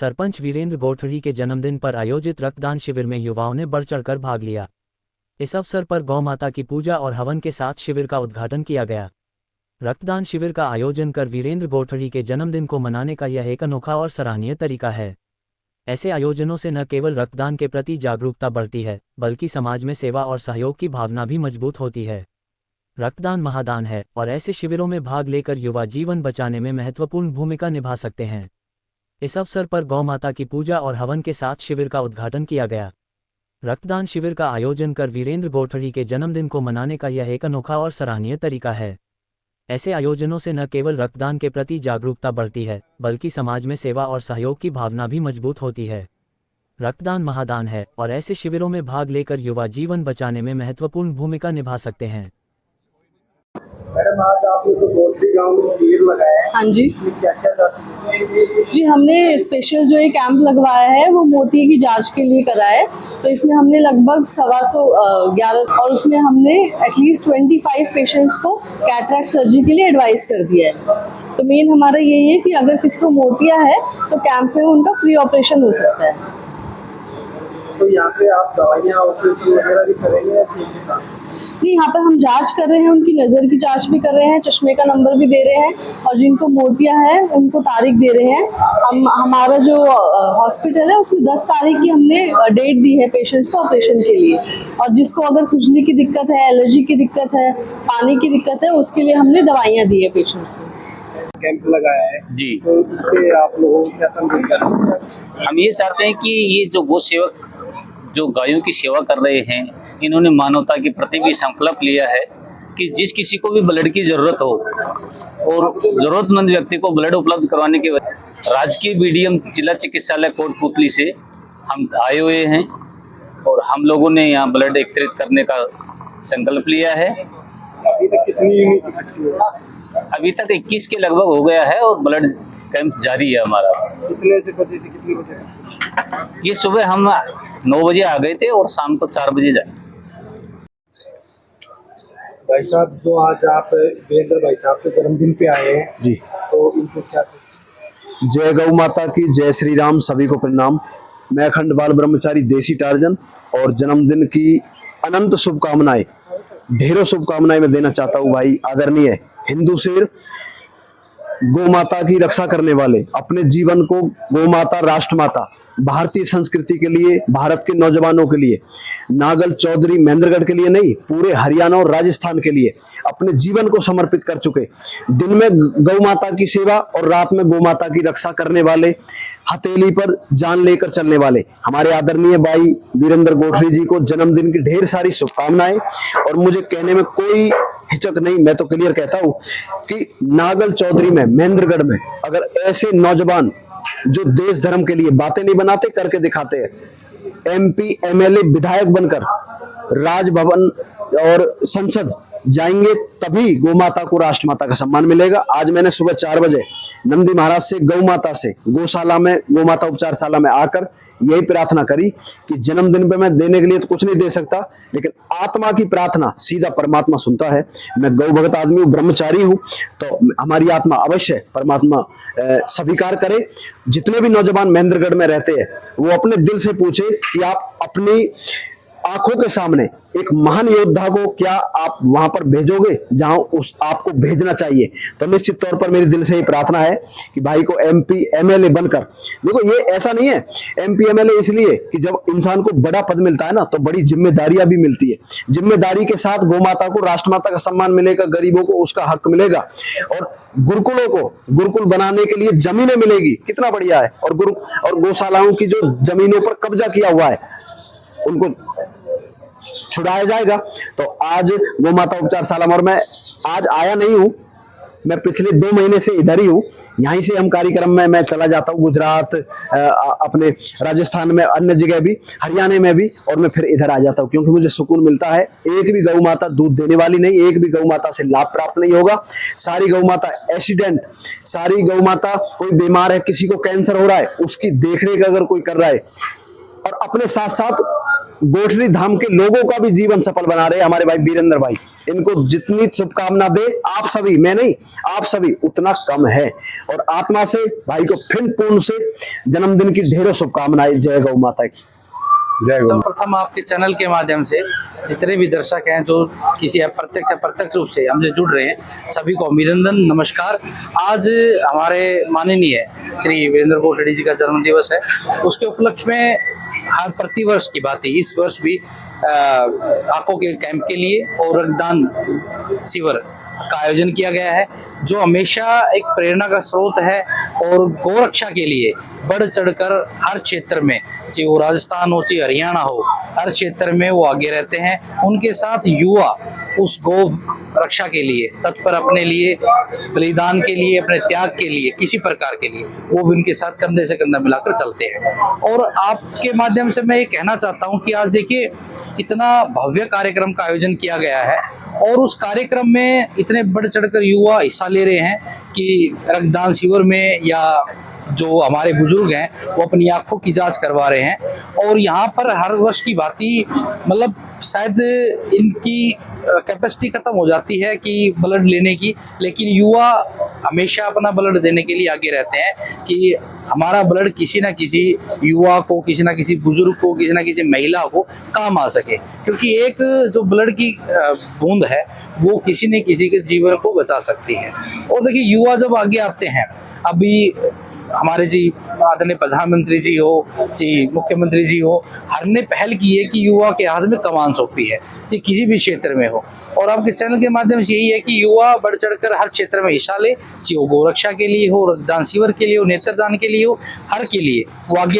सरपंच वीरेंद्र गोठड़ी के जन्मदिन पर आयोजित रक्तदान शिविर में युवाओं ने बढ़ चढ़कर भाग लिया। इस अवसर पर गौ माता की पूजा और हवन के साथ शिविर का उद्घाटन किया गया। रक्तदान शिविर का आयोजन कर वीरेंद्र गोठड़ी के जन्मदिन को मनाने का यह एक अनोखा और सराहनीय तरीका है। ऐसे आयोजनों से न केवल रक्तदान के प्रति जागरूकता बढ़ती है, बल्कि समाज में सेवा और सहयोग की भावना भी मजबूत होती है। रक्तदान महादान है और ऐसे शिविरों में भाग लेकर युवा जीवन बचाने में महत्वपूर्ण भूमिका निभा सकते हैं। इस अवसर पर गौ माता की पूजा और हवन के साथ शिविर का उद्घाटन किया गया। रक्तदान शिविर का आयोजन कर वीरेंद्र गोठड़ी के जन्मदिन को मनाने का यह एक अनोखा और सराहनीय तरीका है। ऐसे आयोजनों से न केवल रक्तदान के प्रति जागरूकता बढ़ती है, बल्कि समाज में सेवा और सहयोग की भावना भी मजबूत होती है। रक्तदान महादान है और ऐसे शिविरों में भाग लेकर युवा जीवन बचाने में महत्वपूर्ण भूमिका निभा सकते हैं। मैडम, आज आपने तो गोठड़ी गांव में शिविर लगाया है। हाँ जी। इसमें क्या क्या जी, हमने स्पेशल जो ये कैंप लगवाया है वो मोतिये की जांच के लिए करा है। तो इसमें हमने लगभग 11 और उसमें हमने एटलीस्ट 25 पेशेंट्स को कैटरैक्ट सर्जरी के लिए एडवाइस कर दिया है। तो मेन हमारा यही है कि अगर किसी को मोतिया है तो कैंप में उनका फ्री ऑपरेशन हो सकता है। तो यहाँ पे आप दवाइयाँ ऑपरेशन वगैरह भी करेंगे या नहीं, यहाँ पे हम जांच कर रहे हैं, उनकी नज़र की जांच भी कर रहे हैं, चश्मे का नंबर भी दे रहे हैं और जिनको मोतिया है उनको तारीख दे रहे हैं। हमारा जो हॉस्पिटल है उसमें 10 तारीख की हमने डेट दी है पेशेंट्स को ऑपरेशन के लिए। और जिसको अगर खुजली की दिक्कत है, एलर्जी की दिक्कत है, पानी की दिक्कत है, उसके लिए हमने दवाइयाँ दी है पेशेंट्स को। कैंप लगाया है जी, तो इससे आप लोगों को क्या संदेश करना है? हम ये चाहते हैं कि ये जो गौ सेवक जो गायों की सेवा कर रहे हैं, इन्होंने मानवता के प्रति भी संकल्प लिया है कि जिस किसी को भी ब्लड की जरूरत हो और जरूरतमंद व्यक्ति को ब्लड उपलब्ध करवाने के राजकीय बीडीएम जिला चिकित्सालय कोटपुतली से हम आए हुए हैं और हम लोगों ने यहाँ ब्लड एकत्रित करने का संकल्प लिया है। अभी तक कितनी यूनिट इकट्ठी हुई? अभी तक 21 के लगभग हो गया है और ब्लड कैंप जारी है हमारा। कितने से बजे से कितने बजे? ये सुबह हम 9 बजे आ गए थे और शाम को 4 बजे जाए। भाई साहब, जो आज आप वीरेंद्र भाई साहब के जन्मदिन पे आए हैं जी, तो इनको क्या? जय गौ माता की, जय श्री राम, सभी को प्रणाम। मैं अखंड बाल ब्रह्मचारी देसी टार्जन और जन्मदिन की अनंत शुभकामनाएं, ढेरों शुभकामनाएं मैं देना चाहता हूँ भाई। आदरणीय हिंदू शेर, गौ माता की रक्षा करने वाले, अपने जीवन को गौ माता, राष्ट्र माता, भारतीय संस्कृति के लिए, भारत के नौजवानों के लिए, नागल चौधरी महेंद्रगढ़ के लिए नहीं, पूरे हरियाणा और राजस्थान के लिए अपने जीवन को समर्पित कर चुके, दिन में गौ माता की सेवा और रात में गौ माता की रक्षा करने वाले, हथेली पर जान लेकर चलने वाले हमारे आदरणीय भाई वीरेंद्र गोठड़ी जी को जन्मदिन की ढेर सारी शुभकामनाएं। और मुझे कहने में कोई हिचक नहीं, मैं तो क्लियर कहता हूं कि नागल चौधरी में, महेंद्रगढ़ में अगर ऐसे नौजवान जो देश धर्म के लिए बातें नहीं बनाते, करके दिखाते हैं, एमपी एमएलए विधायक बनकर राजभवन और संसद जाएंगे, तभी गौ माता को राष्ट्र माता का सम्मान मिलेगा। आज मैंने सुबह 4 बजे नंदी महाराज से, गौ माता से, गौशाला में, गौ माता उपचारशाला में आकर यही प्रार्थना करी कि जन्मदिन पे मैं देने के लिए तो कुछ नहीं दे सकता, लेकिन आत्मा की प्रार्थना सीधा परमात्मा सुनता है। मैं गौ भगत आदमी हूँ, ब्रह्मचारी हूँ, तो हमारी आत्मा अवश्य परमात्मा स्वीकार करे। जितने भी नौजवान महेंद्रगढ़ में रहते हैं वो अपने दिल से पूछे कि आप अपनी आंखों के सामने एक महान योद्धा को क्या आप वहां पर भेजोगे जहां उस आपको भेजना चाहिए। तो निश्चित तौर पर मेरी दिल से ही प्रार्थना है कि भाई को एमपी एमएलए बनकर, देखो ये ऐसा नहीं है एमपी एमएलए इसलिए कि जब इंसान को बड़ा पद मिलता है ना तो बड़ी जिम्मेदारियां भी मिलती है। जिम्मेदारी के साथ गौ माता को, राष्ट्र माता का सम्मान मिलेगा, गरीबों को उसका हक मिलेगा और गुरुकुलों को गुरुकुल बनाने के लिए जमीनें मिलेगी, कितना बढ़िया है। और गौशालाओं की जो जमीनों पर कब्जा किया हुआ है उनको छुड़ाया जाएगा। तो आज गौ माता उपचारशाला में, और मैं आज आया नहीं हूं, मैं पिछले 2 महीने से इधर ही हूँ। यहीं से हम कार्यक्रम में मैं चला जाता हूँ, गुजरात, अपने राजस्थान में, अन्य जगह भी, हरियाणा में भी, और मैं फिर इधर आ जाता हूँ क्योंकि मुझे सुकून मिलता है। एक भी गौ माता दूध देने वाली नहीं, एक भी गौ माता से लाभ प्राप्त नहीं होगा। सारी गौ माता एक्सीडेंट, सारी गौ माता, कोई बीमार है, किसी को कैंसर हो रहा है, उसकी देखरेख अगर कोई कर रहा है और अपने साथ साथ गोठरी धाम के लोगों का भी जीवन सफल बना रहे हैं हमारे भाई वीरेंद्र भाई। इनको जितनी शुभकामना दे आप सभी, मैं नहीं आप सभी, उतना कम है। और आत्मा से भाई को फिर पूर्ण से जन्मदिन की ढेरों शुभकामनाएं। जय गौ माता की जय गौ। सर्वप्रथम आपके चैनल के माध्यम से जितने भी दर्शक हैं जो किसी अप्रत्यक्ष या प्रत्यक्ष रूप से हमसे जुड़ रहे हैं, सभी को अभिनंदन, नमस्कार। आज हमारे माननीय श्री वीरेंद्र कोटड़ी जी का जन्म दिवस है। उसके उपलक्ष्य में हर प्रतिवर्ष की बात है, इस वर्ष भी आंखों के कैंप के लिए और रक्तदान शिविर का आयोजन किया गया है, जो हमेशा एक प्रेरणा का स्रोत है। और गौरक्षा के लिए बढ़ चढ़कर हर क्षेत्र में, चाहे वो राजस्थान हो चाहे हरियाणा हो, हर क्षेत्र में वो आगे रहते हैं। उनके साथ युवा उस गौ रक्षा के लिए तत्पर, अपने लिए बलिदान के लिए, अपने त्याग के लिए, किसी प्रकार के लिए वो भी उनके साथ कंधे से कंधा मिलाकर चलते हैं। और आपके माध्यम से मैं ये कहना चाहता हूँ कि आज देखिए इतना भव्य कार्यक्रम का आयोजन किया गया है और उस कार्यक्रम में इतने बढ़ चढ़कर युवा हिस्सा ले रहे हैं कि रक्तदान शिविर में, या जो हमारे बुजुर्ग हैं वो अपनी आंखों की जांच करवा रहे हैं। और यहाँ पर हर वर्ष की भांति, मतलब शायद इनकी कैपेसिटी खत्म हो जाती है कि ब्लड लेने की, लेकिन युवा हमेशा अपना ब्लड देने के लिए आगे रहते हैं कि हमारा ब्लड किसी न किसी युवा को, किसी न किसी बुजुर्ग को, किसी न किसी महिला को काम आ सके। क्योंकि एक जो ब्लड की बूंद है वो किसी न किसी के जीवन को बचा सकती है। और देखिए युवा जब आगे आते हैं, अभी हमारे जी आदरणीय प्रधानमंत्री जी हो, जी मुख्यमंत्री जी हो, हर ने पहल की है कि युवा के हाथ में कमान सौंपी है, चाहे किसी भी क्षेत्र में हो। और आपके चैनल के माध्यम से यही है कि युवा बढ़ चढ़कर हर क्षेत्र में हिस्सा ले, चाहे वो गौरक्षा के लिए हो, रक्तदान शिविर के लिए हो, नेत्रदान के लिए हो, हर के लिए वो आगे